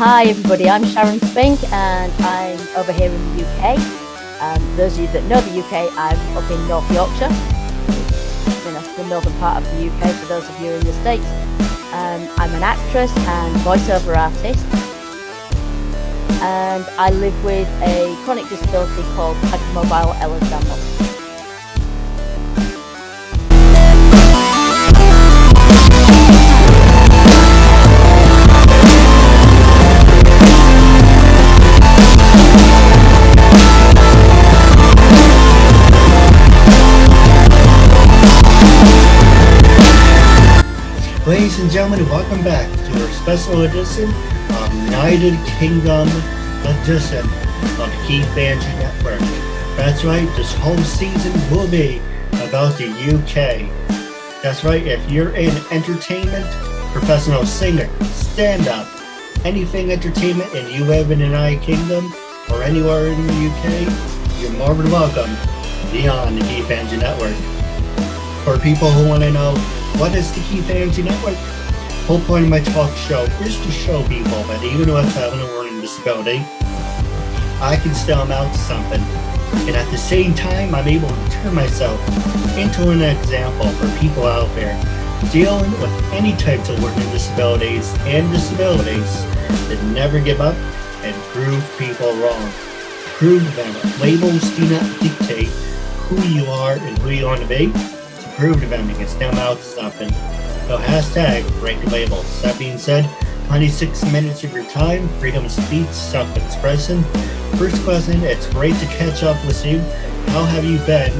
Hi everybody, I'm Sharon Spink and I'm over here in the UK. Those of you that know the UK, I'm up in North Yorkshire, the northern part of the UK for those of you in the States. I'm an actress and voiceover artist, and I live with a chronic disability called hypermobile Ehlers-Danlos. Ladies and gentlemen, welcome back to our special edition of United Kingdom edition of the KeithAndrewNetWork. That's right, this whole season will be about the UK. That's right, if you're in entertainment, professional singer, stand-up, anything entertainment, and you live in the United Kingdom or anywhere in the UK, you're more than welcome to be on the KeithAndrewNetWork. For people who want to know, what is the KeithAndrewNetWork? The whole point of my talk show is to show people that even though I have a learning disability, I can still amount to something. And at the same time, I'm able to turn myself into an example for people out there dealing with any types of learning disabilities and disabilities that never give up and prove people wrong. Prove them labels do not dictate who you are and who you want to be. Prove to them you can stand out to something. So hashtag break the labels. That being said, 26 minutes of your time, freedom of speech, self-expression. First question, it's great to catch up with you. How have you been?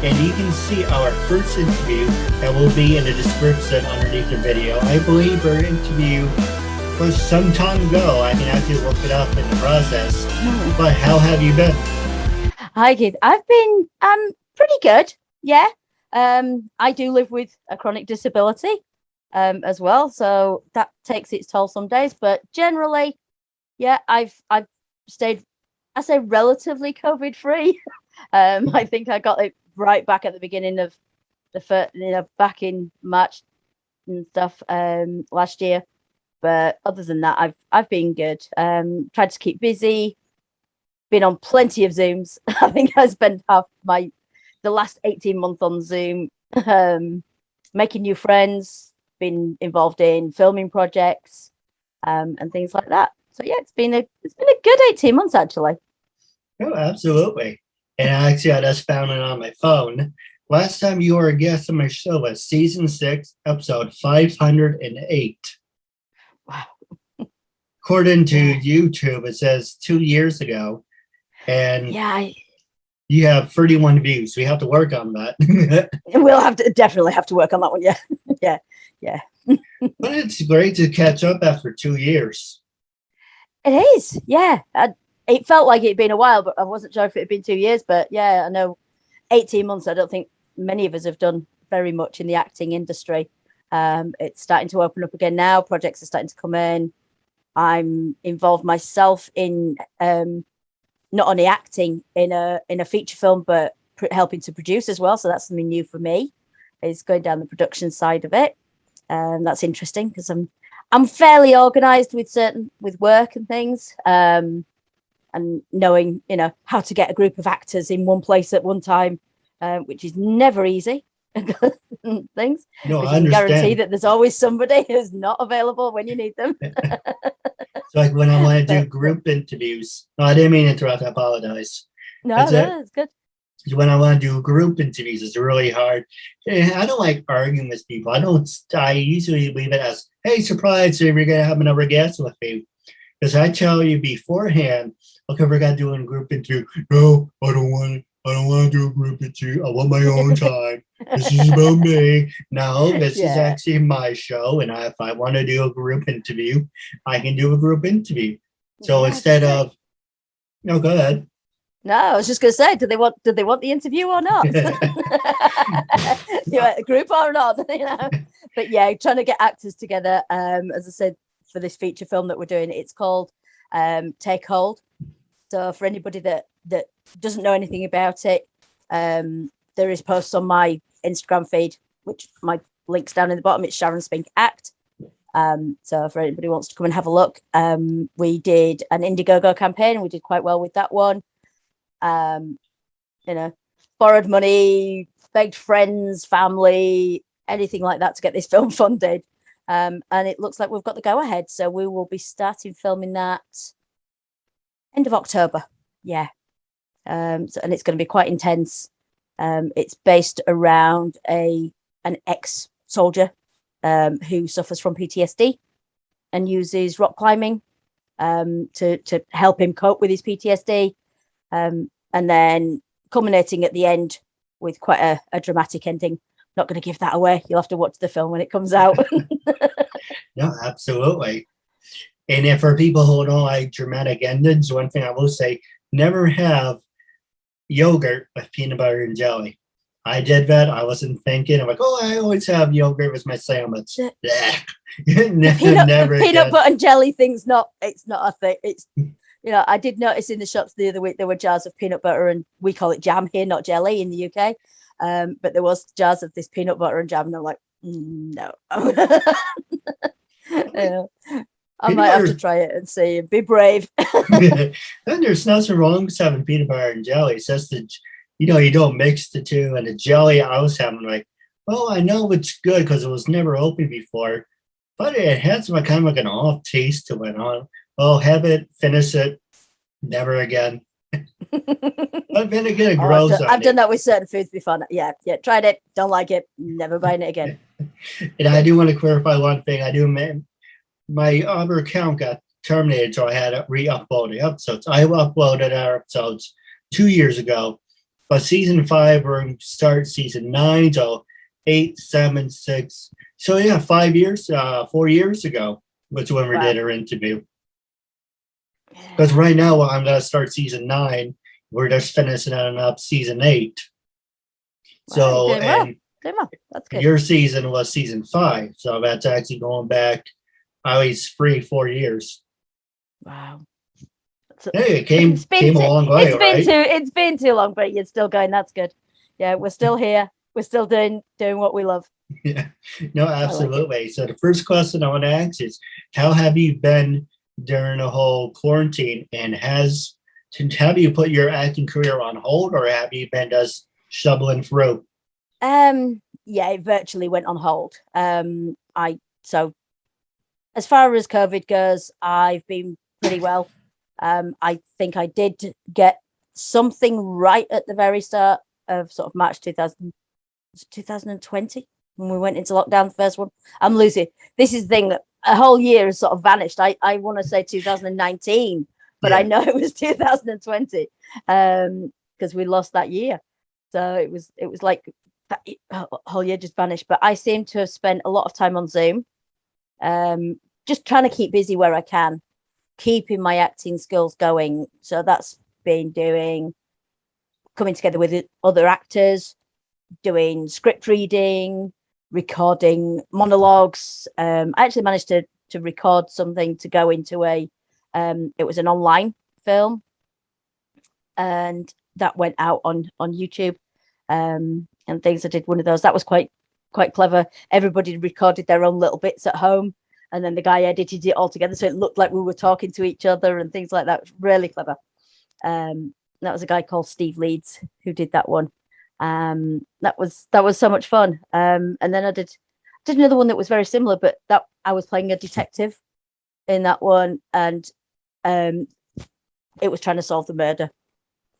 And you can see our first interview that will be in the description underneath the video. I believe our interview was some time ago. I can actually look it up in the process. But how have you been? Hi Keith, I've been pretty good, yeah. I do live with a chronic disability as well, so that takes its toll some days, but generally, yeah, I've stayed, I say, relatively COVID free. I think I got it right back at the beginning of the first, back in March and stuff last year. But other than that, I've been good. Tried to keep busy, been on plenty of Zooms. I think I spent the last 18 months on Zoom, making new friends, been involved in filming projects, and things like that. So yeah, it's been a good 18 months actually. Oh, absolutely. And actually, I just found it on my phone. Last time you were a guest on my show was season 6, episode 508. Wow. According to YouTube, it says 2 years ago. And yeah, you have 31 views. We have to work on that. We'll definitely have to work on that one. Yeah. yeah. But it's great to catch up after 2 years. It is. Yeah. It felt like it'd been a while, but I wasn't sure if it had been 2 years. But yeah, I know 18 months. I don't think many of us have done very much in the acting industry. It's starting to open up again now. Projects are starting to come in. I'm involved myself in not only acting in a feature film, but helping to produce as well. So that's something new for me, is going down the production side of it. That's interesting because I'm fairly organized with work and things, and knowing how to get a group of actors in one place at one time, which is never easy. Things. No, I can guarantee that there's always somebody who's not available when you need them. It's like when I want to do group interviews. No, I didn't mean to interrupt. I apologize. No, it's good. When I want to do group interviews, it's really hard. I don't like arguing with people. I usually leave it as, hey, surprise, we're going to have another guest with me. Because I tell you beforehand, okay, we're going to do a group interview. No, I don't want to do a group interview. I want my own time. This is about me. No, this is actually my show. And if I want to do a group interview, I can do a group interview. So instead of, no, go ahead. No, I was just going to say, did they want the interview or not? A group or not? But yeah, trying to get actors together. As I said, for this feature film that we're doing, it's called Take Hold. So for anybody that doesn't know anything about it, there is posts on my Instagram feed, which my link's down in the bottom. It's Sharon Spink Act. So if anybody wants to come and have a look, we did an Indiegogo campaign and we did quite well with that one. Borrowed money, begged friends, family, anything like that to get this film funded. And it looks like we've got the go ahead. So we will be starting filming that end of October. Yeah. And it's going to be quite intense. It's based around an ex-soldier who suffers from PTSD and uses rock climbing to help him cope with his PTSD. And then culminating at the end with quite a dramatic ending. Not going to give that away. You'll have to watch the film when it comes out. No, absolutely. And if for people who don't like dramatic endings, one thing I will say, never have yogurt with peanut butter and jelly. I did that. I wasn't thinking. I'm like, I always have yogurt with my sandwich. Peanut butter and jelly thing's it's not a thing. It's, I did notice in the shops the other week, there were jars of peanut butter and we call it jam here, not jelly in the UK. But there was jars of this peanut butter and jam. And I'm like, no. I might have to try it and see. Be brave. Then there's nothing wrong with having peanut butter and jelly. It's just that, you don't mix the two. And the jelly I was having, like, I know it's good because it was never opened before. But it had some kind of like an off taste to it. Have it, finish it, never again. But then again, it grows. I've done that with certain foods before. Yeah, tried it, don't like it, never buying it again. And I do want to clarify one thing. My other account got terminated, so I had to re-upload the episodes. I uploaded our episodes 2 years ago, but season 5 we're going to start season 9, so 8, 7, 6. So yeah, 4 years ago was when we did our interview. Because right now I'm going to start season 9. We're just finishing up season 8. So and that's good. Your season was season 5, so that's actually going back. I was 4 years. Wow. Hey, it came a long way, right? It's been too long, but you're still going. That's good. Yeah, we're still here. We're still doing what we love. Yeah, no, absolutely. So the first question I want to ask is, how have you been during the whole quarantine? And have you put your acting career on hold, or have you been just shoveling through? Yeah, it virtually went on hold. So as far as COVID goes, I've been pretty well. I think I did get something right at the very start of sort of March 2020 when we went into lockdown, the first one. I'm losing. This is the thing, that a whole year has sort of vanished. I want to say 2019, but I know it was 2020 because we lost that year. So it was like that whole year just vanished. But I seem to have spent a lot of time on Zoom, just trying to keep busy where I can, keeping my acting skills going. So that's been coming together with other actors, doing script reading, recording monologues. I actually managed to record something to go into it was an online film, and that went out on YouTube and things. I did one of those. That was quite clever. Everybody recorded their own little bits at home, and then the guy edited it all together so it looked like we were talking to each other and things like that. It was really clever. That was a guy called Steve Leeds who did that one. That was so much fun. And then I did another one that was very similar, but that I was playing a detective in that one, and it was trying to solve the murder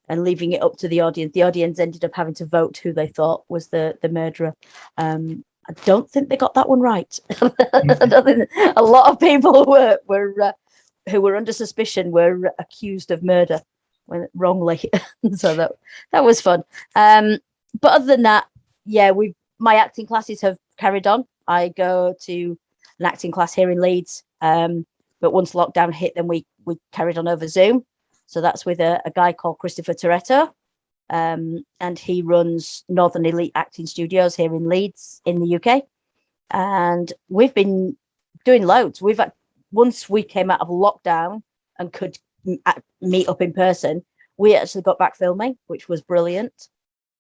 and leaving it up to the audience. The audience ended up having to vote who they thought was the murderer. I don't think they got that one right. I don't think a lot of people who were under suspicion were accused of murder wrongly. So that was fun. But other than that, my acting classes have carried on. I go to an acting class here in Leeds, but once lockdown hit, then we carried on over Zoom. So that's with a guy called Christopher Toretto, and he runs Northern Elite Acting Studios here in Leeds in the UK. And we've been doing loads. Once we came out of lockdown and could meet up in person, we actually got back filming, which was brilliant.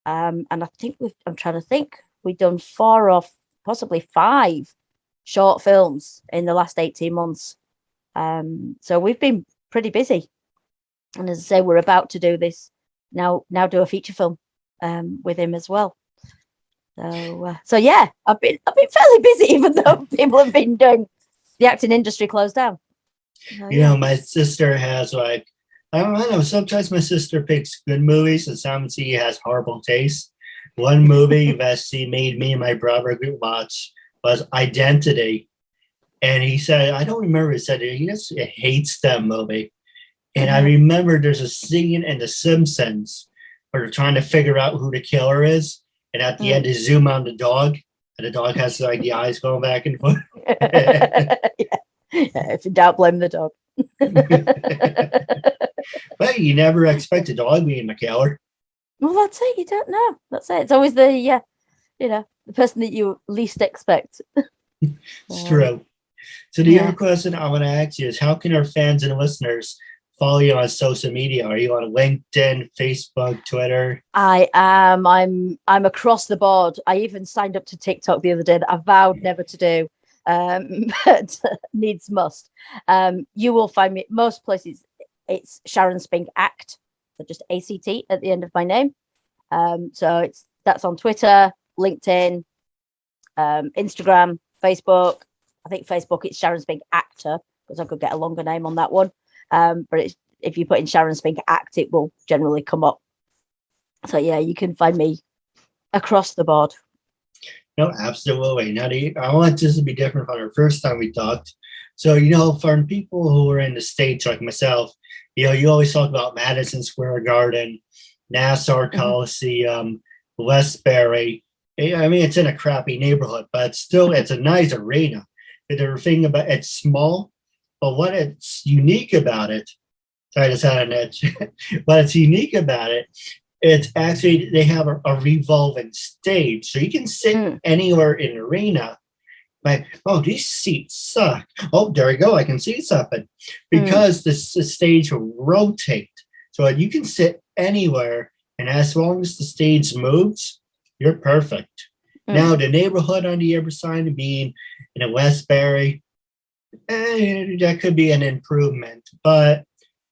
And I think I'm trying to think, we've done 4 or possibly 5 short films in the last 18 months. So we've been pretty busy. And as I say, we're about to do this now do a feature film with him as well. So yeah, I've been fairly busy, even though people have been doing the acting industry closed down. My sister has like, I don't know, sometimes my sister picks good movies and sometimes she has horrible taste. One movie that she made me and my brother watch was Identity. And he said, I don't remember, he said he just hates that movie. And I remember there's a scene in The Simpsons where they're trying to figure out who the killer is. And at the end, they zoom on the dog. And the dog has like the eyes going back and forth. If in doubt, blame the dog. But you never expect a dog being the killer. Well, that's it. You don't know. That's it. It's always the person that you least expect. It's true. So the other question I want to ask you is, how can our fans and listeners follow you on social media? Are you on LinkedIn, Facebook, Twitter? I am. I'm across the board. I even signed up to TikTok the other day that I vowed never to do. But needs must. You will find me most places. It's Sharon Spink Act, so just ACT at the end of my name. So that's on Twitter, LinkedIn, Instagram, Facebook. I think Facebook it's Sharon Spink Actor, because I could get a longer name on that one. But if you put in Sharon Spink Act, it will generally come up. So yeah, you can find me across the board. No, absolutely. Now, I want this to be different from our first time we talked. So, for people who are in the States like myself, you always talk about Madison Square Garden, Nassau Coliseum, Westbury. I mean, it's in a crappy neighborhood, but it's a nice arena. The thing about it's small, but what it's unique about it, sorry to sound an edge, what it's unique about it, it's actually, they have a revolving stage. So you can sit anywhere in the arena. Like, oh, these seats suck. Oh, there we go. I can see something. Because the stage will rotate. So you can sit anywhere. And as long as the stage moves, you're perfect. Now, the neighborhood on the other side being in a Westbury, that could be an improvement. But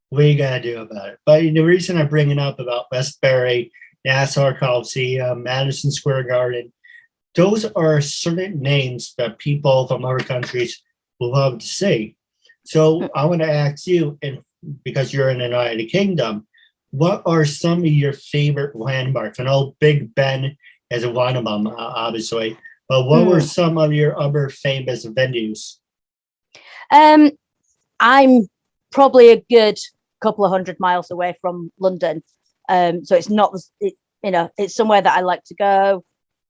what are you going to do about it? But the reason I'm bringing up about Westbury, Nassau Coliseum, Madison Square Garden, those are certain names that people from other countries will love to see. So I want to ask you, and because you're in the United Kingdom, what are some of your favorite landmarks? I know Big Ben is one of them, obviously, but what were some of your other famous venues? I'm probably a good couple of 100 miles away from London. So it's not, it's somewhere that I like to go,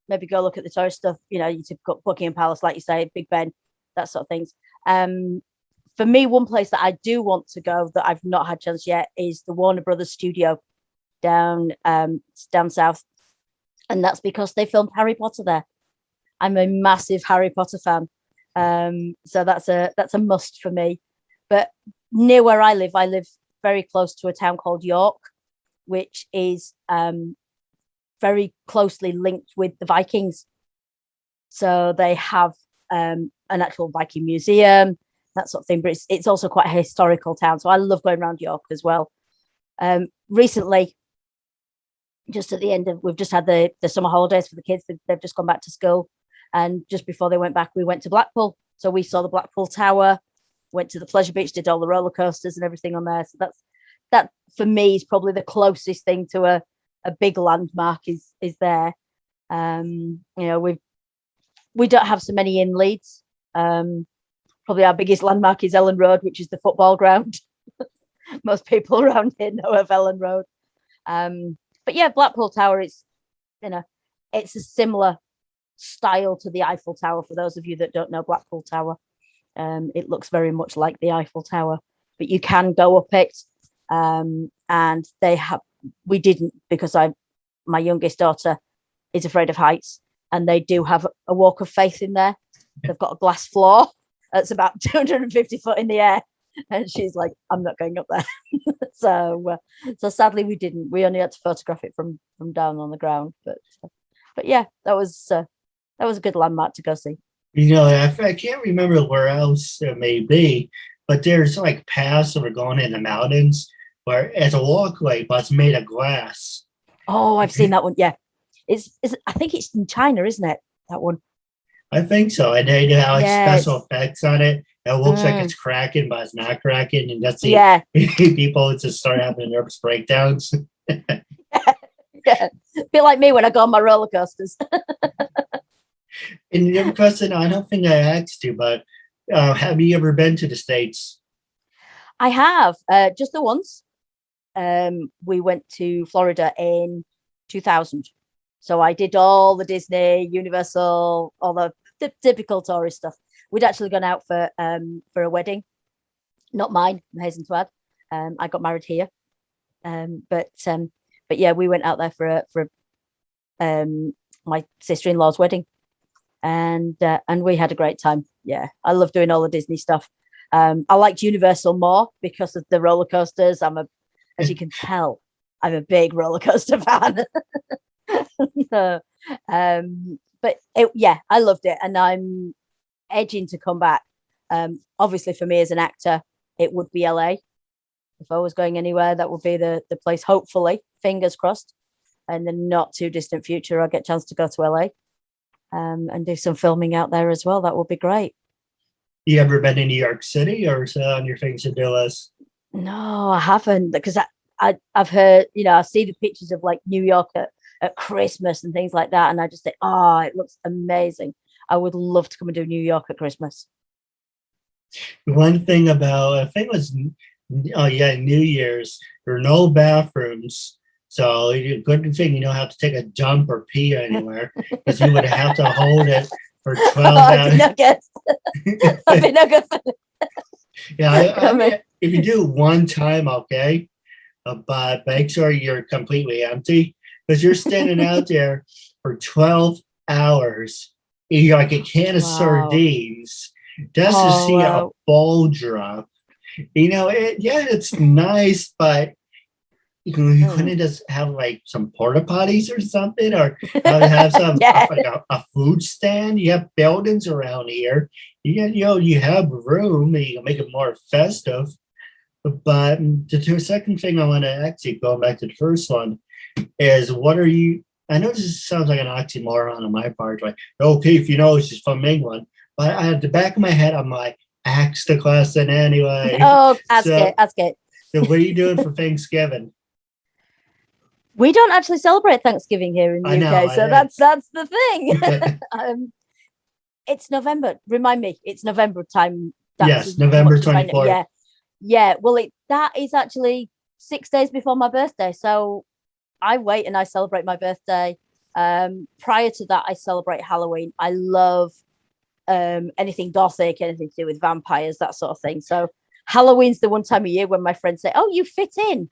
maybe go look at the tourist stuff, you typical Buckingham Palace, like you say, Big Ben, that sort of things. For me, one place that I do want to go that I've not had chance yet is the Warner Brothers studio down south. And that's because they filmed Harry Potter there. I'm a massive Harry Potter fan. So that's a must for me. But near where I live very close to a town called York, which is very closely linked with the Vikings. So they have an actual Viking museum, that sort of thing. But it's also quite a historical town. So I love going around York as well. Recently, just at the end of, we've just had the summer holidays for the kids. They've just gone back to school. And just before they went back, we went to Blackpool. So we saw the Blackpool Tower, went to the pleasure beach, did all the roller coasters and everything on there. So that for me is probably the closest thing to a big landmark is there. We don't have so many in Leeds. Probably our biggest landmark is Ellen Road, which is the football ground. Most people around here know of Ellen Road. But yeah, Blackpool Tower is, it's a similar style to the Eiffel Tower. For those of you that don't know Blackpool Tower, it looks very much like the Eiffel Tower, but you can go up it. And we didn't, because my youngest daughter is afraid of heights, and they do have a walk of faith in there. They've got a glass floor that's about 250 foot in the air, and she's like, I'm not going up there. So sadly we didn't. We only had to photograph it from down on the ground. But yeah, that was a good landmark to go see. I can't remember where else it may be, but there's like paths that are going in the mountains where it's a walkway, but it's made of glass. Oh, I've seen that one. Yeah, I think it's in China, isn't it? That one. I think so. And they have like Yeah, special effects on it. It looks like mm, it's cracking, but it's not cracking. And that's the yeah, people just start having nervous breakdowns. yeah. Feel like me when I go on my roller coasters. And your question, I don't think I asked you, but have you ever been to the States? I have just the once. We went to Florida in 2000. So I did all the Disney, Universal, all the typical tourist stuff. We'd actually gone out for a wedding, not mine, Hazen Twad. I got married here, but yeah, we went out there for my sister-in-law's wedding, and we had a great time. Yeah, I love doing all the Disney stuff. I liked Universal more because of the roller coasters. As you can tell, I'm a big roller coaster fan. So, yeah, I loved it, and I'm edging to come back. Obviously, for me as an actor, it would be LA. If I was going anywhere, that would be the place. Hopefully, fingers crossed, in the not too distant future, I'll get a chance to go to LA, and do some filming out there as well. That would be great. You ever been in New York City, or is it on your things to do list? No, I haven't, because I've heard, I see the pictures of like New York at Christmas and things like that, and I just think, oh, it looks amazing. I would love to come and do New York at Christmas. One thing about, I think it was, oh yeah, New Year's, there are no bathrooms. So good thing you don't have to take a dump or pee anywhere because you would have to hold it for 12 I hours. did not guess. I did not guess. Yeah, I mean, if you do one time, okay, but make sure you're completely empty because you're standing out there for 12 hours. You're like a can of Wow. sardines just to Oh, see a wow. ball drop. Yeah, it's nice, but you Mm. couldn't just have like some porta potties or something, or have some Yeah. like a food stand. You have buildings around here. You have room, and you can make it more festive. But the second thing I want to actually go back to the first one is what are you? I know this sounds like an oxymoron on my part, like okay, if you know she's from England, but at the back of my head, I'm like, ask the question anyway. Oh, ask it, So, ask it. so what are you doing for Thanksgiving? We don't actually celebrate Thanksgiving here in the I know UK, so that's the thing. it's It's November. Remind me, it's November time. That's yes, as November much as I know. 24th. Yeah, yeah. Well, that is actually 6 days before my birthday, so I wait and I celebrate my birthday. Prior to that, I celebrate Halloween. I love anything gothic, anything to do with vampires, that sort of thing. So Halloween's the one time of year when my friends say, "Oh, you fit in."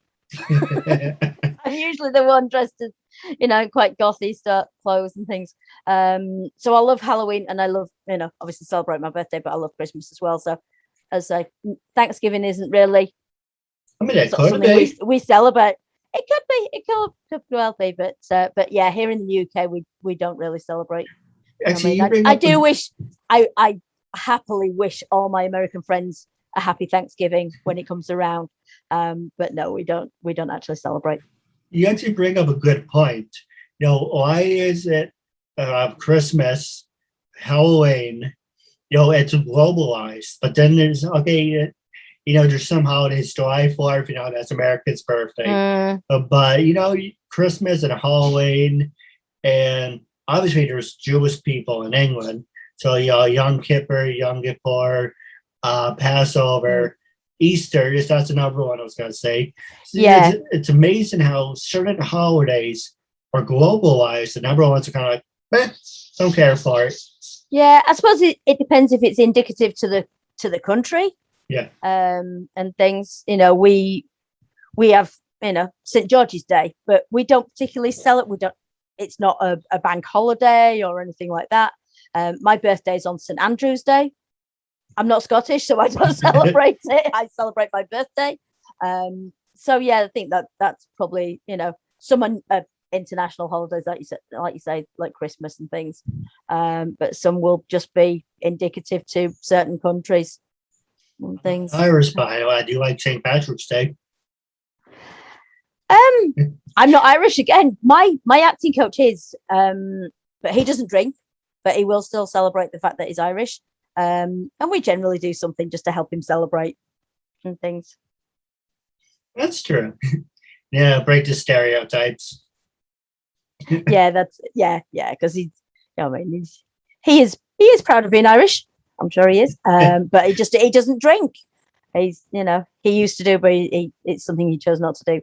I'm usually the one dressed as, quite gothy stuff, clothes and things. So I love Halloween, and I love, obviously celebrate my birthday, but I love Christmas as well. So as Thanksgiving isn't really I mean, it sort of could something be. we celebrate. It could be, it could well be, but yeah, here in the UK we don't really celebrate. I Actually, mean, you bring I up a do wish I happily wish all my American friends a happy Thanksgiving when it comes around. But no, we don't actually celebrate. you actually bring up a good point. Why is it Christmas, Halloween? It's globalized, but then there's okay. There's some holidays, July 4th. That's America's birthday, Mm, but Christmas and Halloween, and obviously there's Jewish people in England. So Yom Kippur, Yom Kippur, mm. Passover, Easter. Yes, that's another one I was going to say. Yeah, It's amazing how certain holidays are globalized, and everyone's kind of like, don't care for it. yeah. I suppose it depends if it's indicative to the country, Yeah, and things. We have St George's Day, but we don't particularly sell it. We don't. It's not a bank holiday or anything like that. My birthday is on St Andrew's Day. I'm not Scottish, so I don't celebrate it. I celebrate my birthday. So yeah, I think that's probably someone international holidays, like you say, like Christmas and things. But some will just be indicative to certain countries and things. Irish, but I do like St. Patrick's Day. I'm not Irish again. My acting coach is, but he doesn't drink, but he will still celebrate the fact that he's Irish. And we generally do something just to help him celebrate and things. That's true. Yeah, break the stereotypes. Yeah, because he's, I mean, he is proud of being Irish. I'm sure he is. But he doesn't drink. He's, he used to do, but it's something he chose not to do.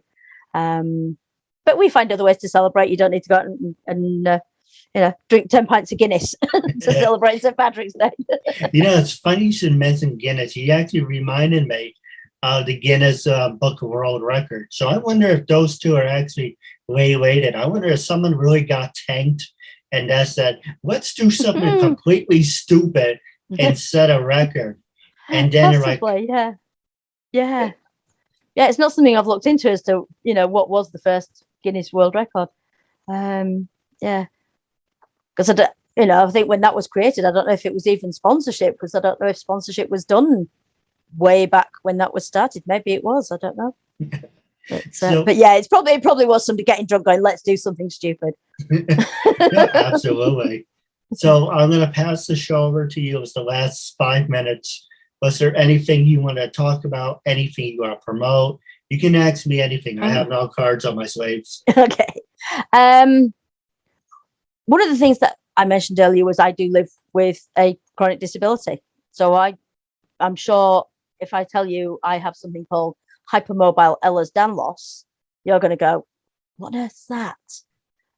But we find other ways to celebrate. You don't need to go out and drink 10 pints of Guinness to celebrate St. Patrick's Day. It's funny you should mention Guinness. He actually reminded me of the Guinness Book of World Records. So I wonder if those two are actually related. I wonder if someone really got tanked and that said, let's do something completely stupid and set a record. And then possibly, yeah. It's not something I've looked into as to, what was the first Guinness World Record. Because I think when that was created, I don't know if it was even sponsorship, because I don't know if sponsorship was done way back when that was started. Maybe it was, I don't know. But yeah, it probably was somebody getting drunk going, let's do something stupid. Yeah, absolutely. So I'm going to pass the show over to you. It's the last 5 minutes. Was there anything you want to talk about? Anything you want to promote? You can ask me anything. I have no cards on my slaves. Okay. One of the things that I mentioned earlier was I do live with a chronic disability. So I'm sure if I tell you I have something called hypermobile Ehlers-Danlos, you're going to go, what is that?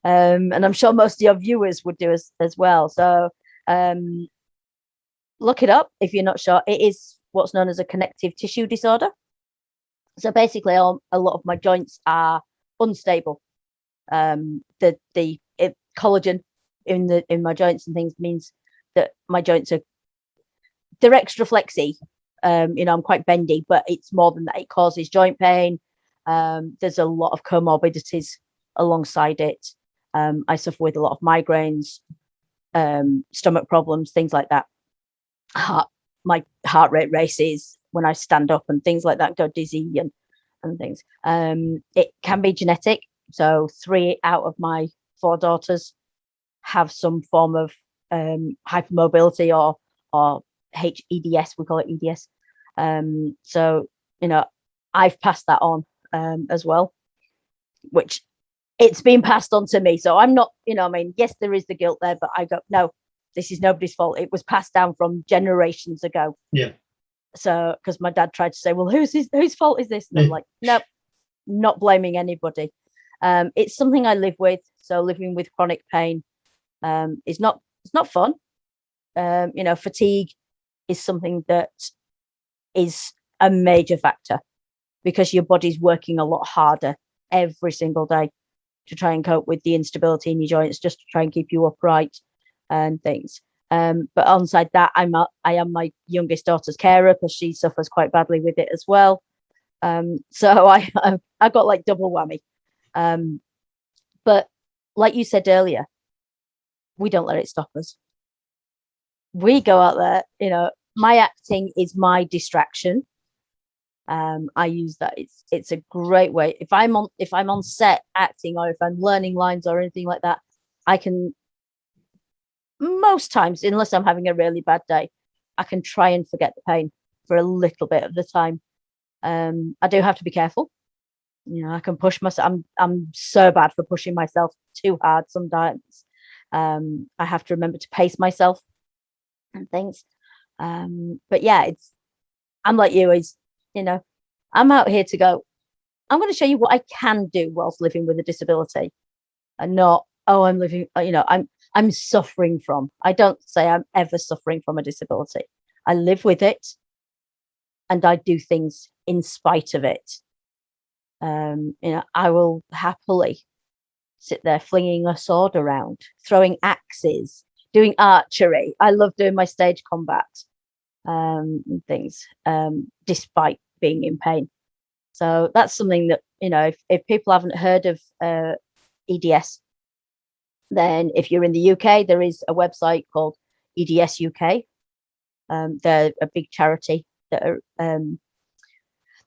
And I'm sure most of your viewers would do as well. So look it up if you're not sure. It is what's known as a connective tissue disorder. So basically, a lot of my joints are unstable. The collagen in my joints and things means that my joints they're extra flexy. I'm quite bendy, but it's more than that. It causes joint pain. There's a lot of comorbidities alongside it. I suffer with a lot of migraines, stomach problems, things like that. My heart rate races when I stand up and things like that, go dizzy and things. It can be genetic. So 3 out of my 4 daughters have some form of hypermobility or HEDS, we call it EDS. So, I've passed that on as well, which it's been passed on to me. So I'm not, yes, there is the guilt there, but I go, no, this is nobody's fault. It was passed down from generations ago. Yeah. So, because my dad tried to say, well, whose fault is this? And I'm like, nope, not blaming anybody. It's something I live with. So living with chronic pain it's not fun. Fatigue is something that is a major factor because your body's working a lot harder every single day to try and cope with the instability in your joints, just to try and keep you upright and things. But alongside that, I am my youngest daughter's carer because she suffers quite badly with it as well. So I got like double whammy. But like you said earlier, we don't let it stop us. We go out there, my acting is my distraction. I use that. It's a great way. If I'm on set acting or if I'm learning lines or anything like that, I can most times, unless I'm having a really bad day, I can try and forget the pain for a little bit of the time. I do have to be careful. I can push myself. I'm so bad for pushing myself too hard sometimes. I have to remember to pace myself and things. But yeah, I'm like you, I'm out here to go, I'm going to show you what I can do whilst living with a disability and not, I'm living, I'm suffering from. I don't say I'm ever suffering from a disability. I live with it and I do things in spite of it. I will happily sit there flinging a sword around, throwing axes, doing archery. I love doing my stage combat and things, despite being in pain. So that's something that, if people haven't heard of EDS. Then if you're in the UK, there is a website called EDS UK. They're a big charity that are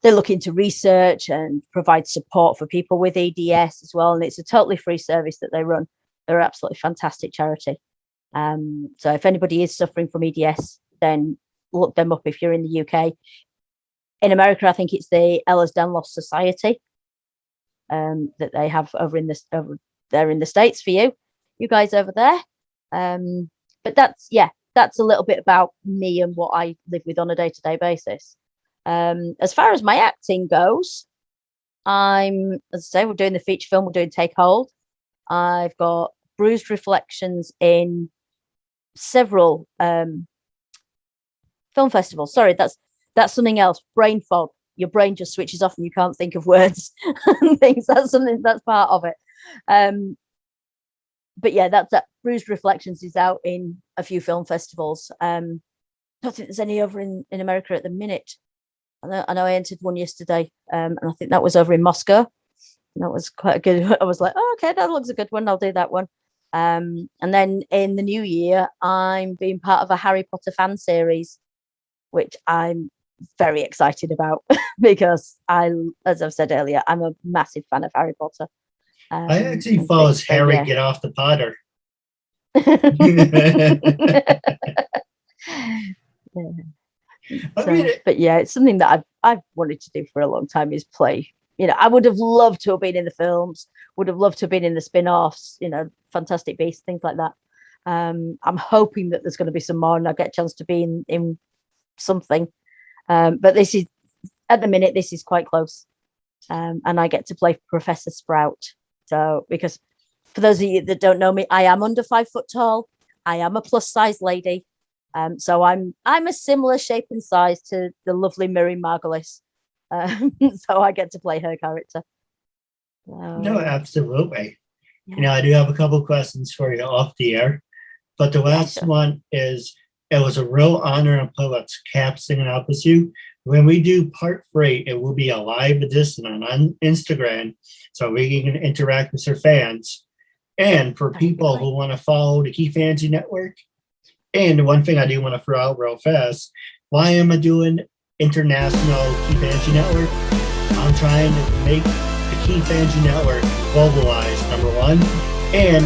they're looking to research and provide support for people with EDS as well. And it's a totally free service that they run. They're absolutely fantastic charity. So if anybody is suffering from EDS, then look them up if you're in the UK. In America, I think it's the Ehlers-Danlos Society that they have over there in the States for you guys over there. But that's a little bit about me and what I live with on a day-to-day basis. As far as my acting goes, as I say, we're doing the feature film, we're doing Take Hold. I've got Bruised Reflections in several film festivals. Sorry, that's something else. Brain fog. Your brain just switches off and you can't think of words and things. That's part of it. But yeah, that Bruised Reflections is out in a few film festivals. I don't think there's any over in America at the minute. I know I entered one yesterday, and I think that was over in Moscow. And that was quite a good. I was like, oh, okay, that looks a good one. I'll do that one. And then in the new year, I'm being part of a Harry Potter fan series, which I'm very excited about because as I've said earlier, I'm a massive fan of Harry Potter. I actually follows Harry get off the Potter. But yeah, it's something that I've wanted to do for a long time, is play. I would have loved to have been in the films, would have loved to have been in the spin-offs, Fantastic Beasts, things like that. I'm hoping that there's going to be some more and I'll get a chance to be in something. But this is, at the minute, this is quite close. And I get to play Professor Sprout. So, because for those of you that don't know me, I am under 5 foot tall. I am a plus size lady. So I'm a similar shape and size to the lovely Miri Margolis. So I get to play her character. No, absolutely. Yeah. I do have a couple questions for you off the air, but the last one is, it was a real honor and privilege capsing it up with you. When we do part 3, it will be a live edition on Instagram, so we can interact with our fans. And for people who want to follow the KeithAndrew Network, and the one thing I do want to throw out real fast, why am I doing international KeithAndrew Network? I'm trying to make the KeithAndrew Network globalized, number one, and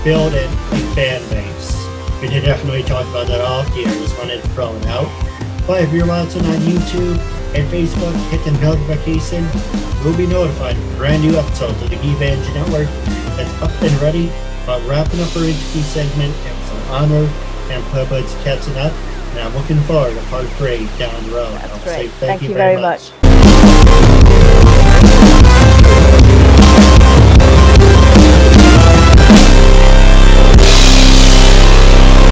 build a fan base. We did definitely talk about that off the air. Just wanted to throw it out. But if you're watching on YouTube and Facebook, hit the notification. You'll be notified of brand new episodes of the KeithAndrew Network that's up and ready. But wrapping up our HQ segment, it was an honor and privilege catching up. And I'm looking forward to part 3 down the road. That's great. Thank you very much.